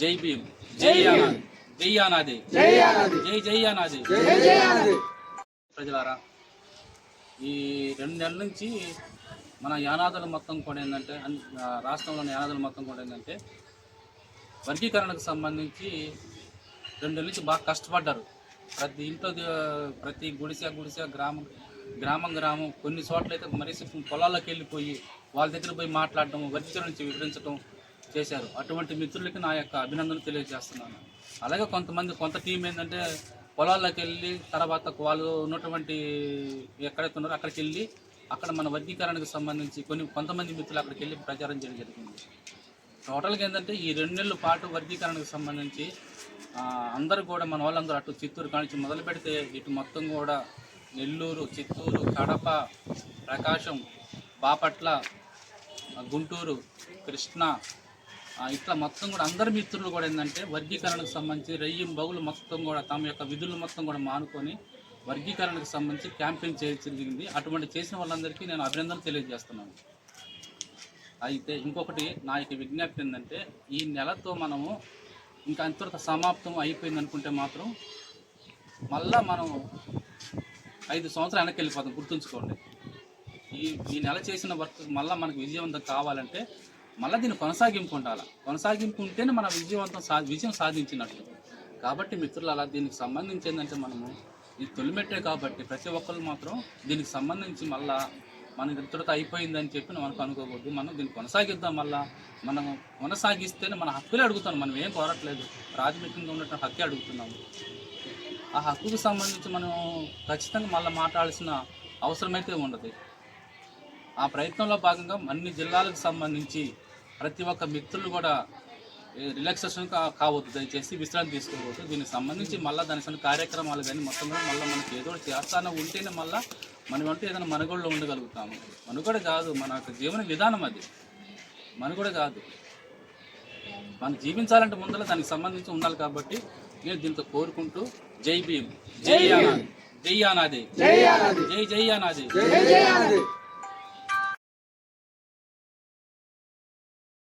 జై భీమ్, జై ఆనాది, జై ఆనాది, జై జై ఆనాది. ప్రజలారా, ఈ 2 నెలల నుంచి మన యానాదులు మొత్తం కూడా ఏంటంటే, రాష్ట్రంలోని యానాదులు మొత్తం కూడా ఏంటంటే వర్గీకరణకు సంబంధించి 2 నెలల నుంచి బాగా కష్టపడ్డారు. ప్రతి ఇంట్లో, ప్రతి గుడిసె గ్రామం కొన్ని చోట్ల అయితే మరీ పొలాల్లోకి వెళ్ళిపోయి వాళ్ళ దగ్గర పోయి మాట్లాడటం, వర్గీకరణ నుంచి వివరించడం చేశారు. అటువంటి మిత్రులకి నా యొక్క అభినందనలు తెలియజేస్తున్నాను. అలాగే కొంత టీం ఏంటంటే పొలాల్లోకి వెళ్ళి తర్వాత వాళ్ళు ఉన్నటువంటి ఎక్కడైతే ఉన్నారో అక్కడికి వెళ్ళి అక్కడ మన వర్గీకరణకు సంబంధించి కొంతమంది మిత్రులు అక్కడికి వెళ్ళి ప్రచారం చేయడం జరిగింది. టోటల్గా ఏంటంటే ఈ 2 నెలల పాటు వర్గీకరణకు సంబంధించి అందరూ కూడా మన వాళ్ళందరూ అటు చిత్తూరు కానించి మొదలు పెడితే ఇటు మొత్తం కూడా నెల్లూరు, చిత్తూరు, కడప, ప్రకాశం, బాపట్ల, గుంటూరు, కృష్ణా, ఇట్లా మొత్తం కూడా అందరి మిత్రులు కూడా ఏంటంటే వర్గీకరణకు సంబంధించి రెయ్యం బగులు మొత్తం కూడా తమ యొక్క విధులు మొత్తం కూడా మానుకొని వర్గీకరణకు సంబంధించి క్యాంపెయిన్ జరిగింది. అటువంటి చేసిన వాళ్ళందరికీ నేను అభినందనలు తెలియజేస్తున్నాను. అయితే ఇంకొకటి నా యొక్క విజ్ఞప్తి ఏంటంటే, ఈ నెలతో మనము ఇంకా అంతవరకు సమాప్తం అయిపోయింది అనుకుంటే మాత్రం మళ్ళా మనం 5 సంవత్సరాలు వెనక్కి వెళ్ళిపోతాం. గుర్తుంచుకోండి, ఈ నెల చేసిన వర్క్ మళ్ళీ మనకు విజయవంతం కావాలంటే మళ్ళీ దీన్ని కొనసాగింపు ఉండాలి. కొనసాగింపు ఉంటేనే మన విజయం సాధించినట్టు. కాబట్టి మిత్రులు, అలా దీనికి సంబంధించి ఏంటంటే మనము ఇది తొలిమెట్టే కాబట్టి ప్రతి ఒక్కరు మాత్రం దీనికి సంబంధించి మళ్ళా మనకి ఇంతటితో అయిపోయిందని చెప్పి మనకు అనుకోకూడదు. మనం దీన్ని కొనసాగిద్దాం. మళ్ళీ మనం కొనసాగిస్తేనే మన హక్కులే అడుగుతాం. మనం ఏం కోరట్లేదు, ప్రాథమికంగా ఉన్నటువంటి హక్కే అడుగుతున్నాము. ఆ హక్కుకు సంబంధించి మనం ఖచ్చితంగా మళ్ళీ మాట్లాడాల్సిన అవసరమైతే ఉండదు. ఆ ప్రయత్నంలో భాగంగా అన్ని జిల్లాలకు సంబంధించి ప్రతి ఒక్క మిత్రులు కూడా రిలాక్సేషన్ కావద్దు, దయచేసి విశ్రాంతి తీసుకోవద్దు. దీనికి సంబంధించి మళ్ళీ దాని కార్యక్రమాలు కానీ మొత్తం కూడా మళ్ళీ మనకి ఏదో చేస్తానే ఉంటేనే మళ్ళీ మనం అంటే ఏదైనా మనుగడలో ఉండగలుగుతాము. మనుగడ కాదు, మన యొక్క జీవన విధానం అది. మనుగడ కాదు, మనం జీవించాలంటే ముందర దానికి సంబంధించి ఉండాలి. కాబట్టి నేను దీంతో కోరుకుంటూ జై భీమ్, జై ఆనాది, జై ఆనాది, జై జై ఆనాది.